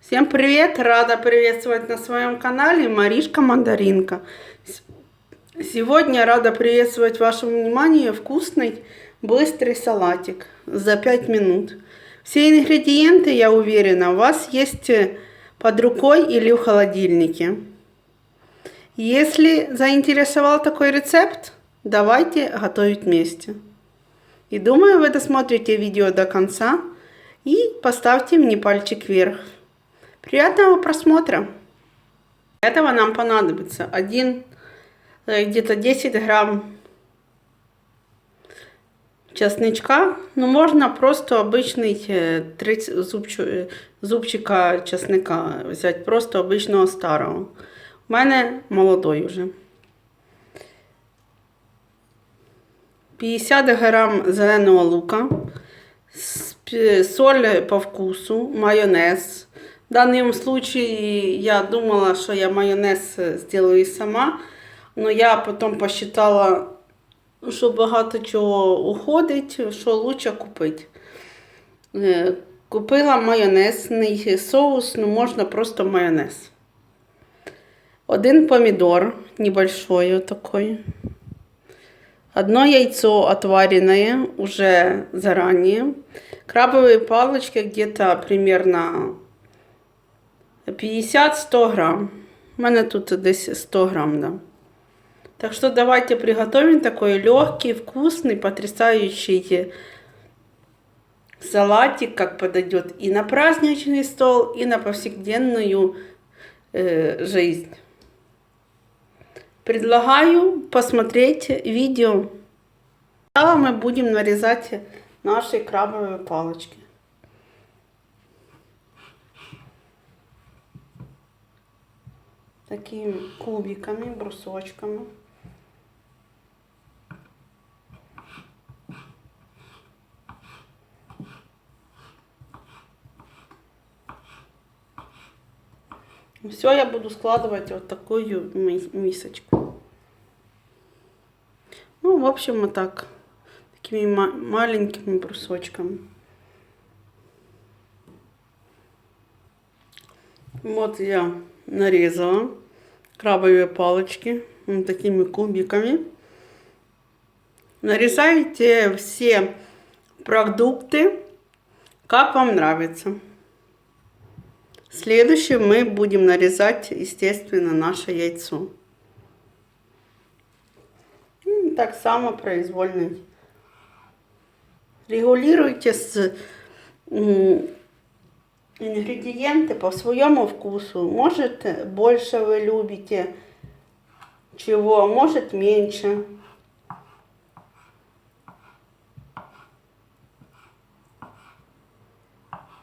Всем привет! Рада приветствовать на своем канале Маришка Мандаринка. Сегодня рада приветствовать вашему вниманию вкусный быстрый салатик за 5 минут. Все ингредиенты, я уверена, у вас есть под рукой или в холодильнике. Если заинтересовал такой рецепт, давайте готовить вместе. И думаю, вы досмотрите видео до конца и поставьте мне пальчик вверх. Приятного просмотра! Для этого нам понадобится где-то 10 грамм чесночка. Но можно просто обычный 30 зубчика чесника взять, просто обычного старого. У мене молодой уже. 50 грамм зеленого лука, соль по вкусу, майонез. В данном случае я думала, что я майонез сделаю сама, но я потом посчитала, що багато чого уходить, що лучше купити. Купила майонезний соус, ну можна просто майонез. Один помидор небольшой такой. Одно яйцо отваренное уже заранее. Крабовые палочки где-то примерно 50-100 грамм. У меня тут десь 100 грамм, да. Так что давайте приготовим такой легкий, вкусный, потрясающий салатик, как подойдет и на праздничный стол, и на повседневную жизнь. Предлагаю посмотреть видео. Сначала мы будем нарезать наши крабовые палочки. Такими кубиками, брусочками. Все я буду складывать вот такую мисочку. Ну, в общем, вот так. Такими маленькими брусочками. Вот я нарезала крабовые палочки вот такими кубиками. Нарезайте все продукты, как вам нравится. Следующим мы будем нарезать, естественно, наше яйцо. И так само произвольно. Регулируйте ингредиенты по своему вкусу. Может, больше вы любите чего, может, меньше.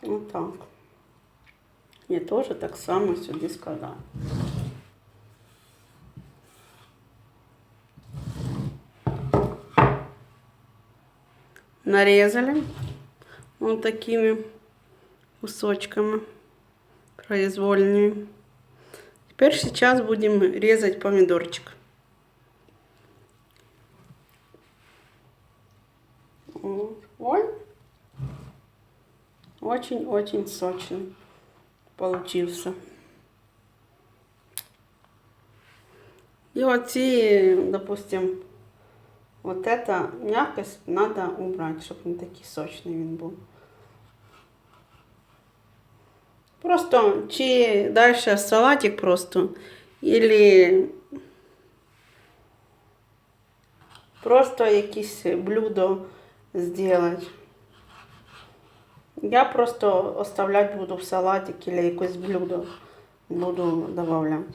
Вот так. Я тоже так само сюда сказала. Нарезали вот такими кусочками произвольными. Теперь сейчас будем резать помидорчик. Ой, очень-очень сочный получился. И вот, допустим, вот эта мягкость надо убрать, чтобы не такой сочный он был. Просто чи дальше салатик просто, или просто якесь блюдо сделать. Я просто оставлять буду в салатик или якесь блюдо буду добавлять.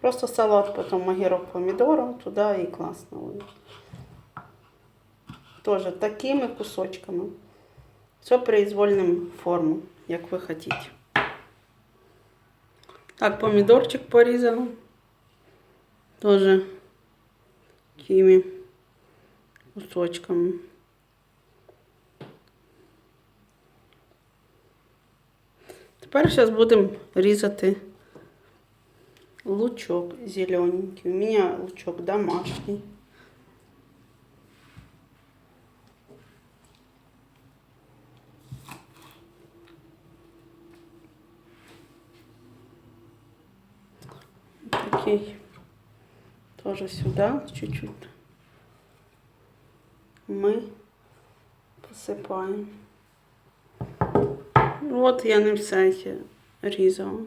Просто салат, потом огірок, помидоров туда и классно будет. Тоже такими кусочками. Все произвольным форму, як вы хотите. Так, помидорчик порезала. Тоже такими кусочками. Тепер зараз будемо різати лучок зелененький. У меня лучок домашний. легкий. Тоже сюда чуть-чуть мы посыпаем. От я не все різала.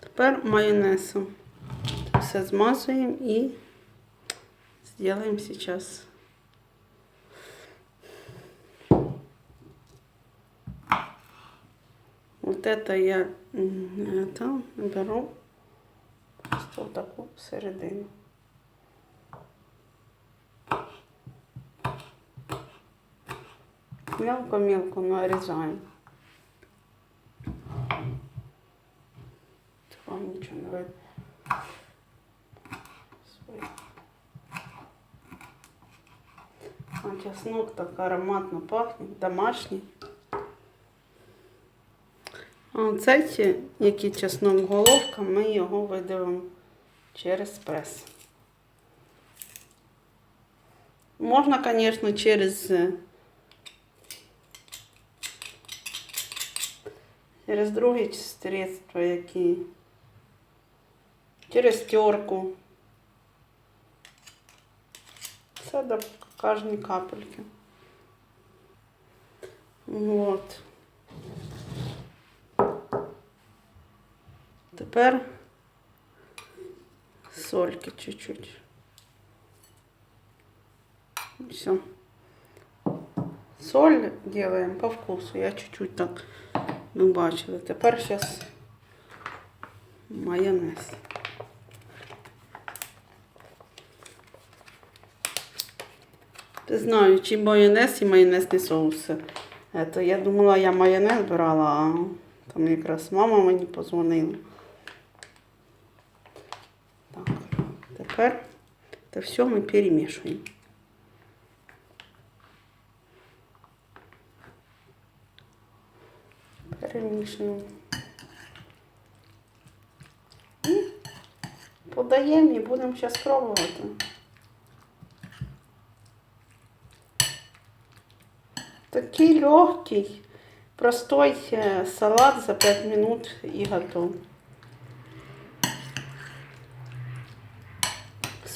Тепер майонезом все змазуємо і зробимо зараз. Вот это я беру просто вот таку середину. Мелко-мелко нарезаем. Вам ничего не видно. А чеснок так ароматно пахнет, домашній. А цей, який чеснок головка, ми його видавимо через прес. Можна, звісно, через другі средства, які через терку. Все до кожної капельки. Вот. Тепер сольки чуть-чуть. Все. Соль делаем по вкусу. Я чуть-чуть так, ви бачили. Тепер зараз майонез. Не знаю, чи майонез і майонезний соус. Это, я думала, я майонез брала, а там якраз мама мені позвонила. Так, тепер це все ми перемішуємо. Перемішуємо. І подаємо і будемо зараз пробувати. Такий легкий, простой салат за 5 минут и готов.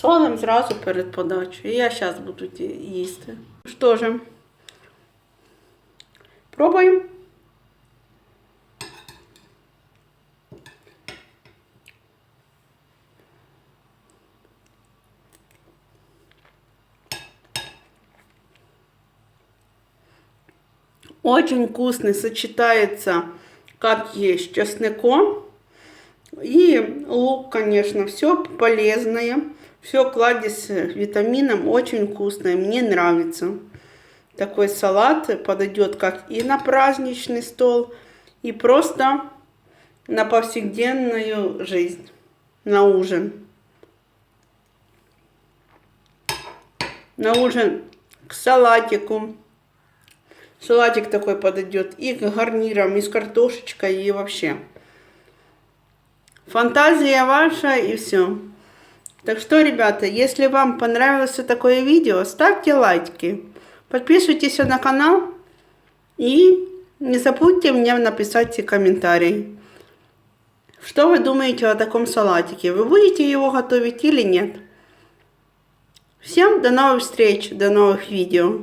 Солим зразу перед подачею. Я зараз буду їсти. Що ж, пробуємо. Очень вкусный, сочетается как есть с чесноком. И лук, конечно, все полезное. Все кладезь витамином, очень вкусное. Мне нравится. Такой салат подойдет как и на праздничный стол, и просто на повседневную жизнь, на ужин. На ужин к салатику. Салатик такой подойдет и к гарнирам, и с картошечкой, и вообще. Фантазия ваша, и все. Так что, ребята, если вам понравилось такое видео, ставьте лайки, подписывайтесь на канал и не забудьте мне написать комментарий. Что вы думаете о таком салатике? Вы будете его готовить или нет? Всем до новых встреч, до новых видео.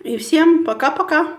И всем пока-пока.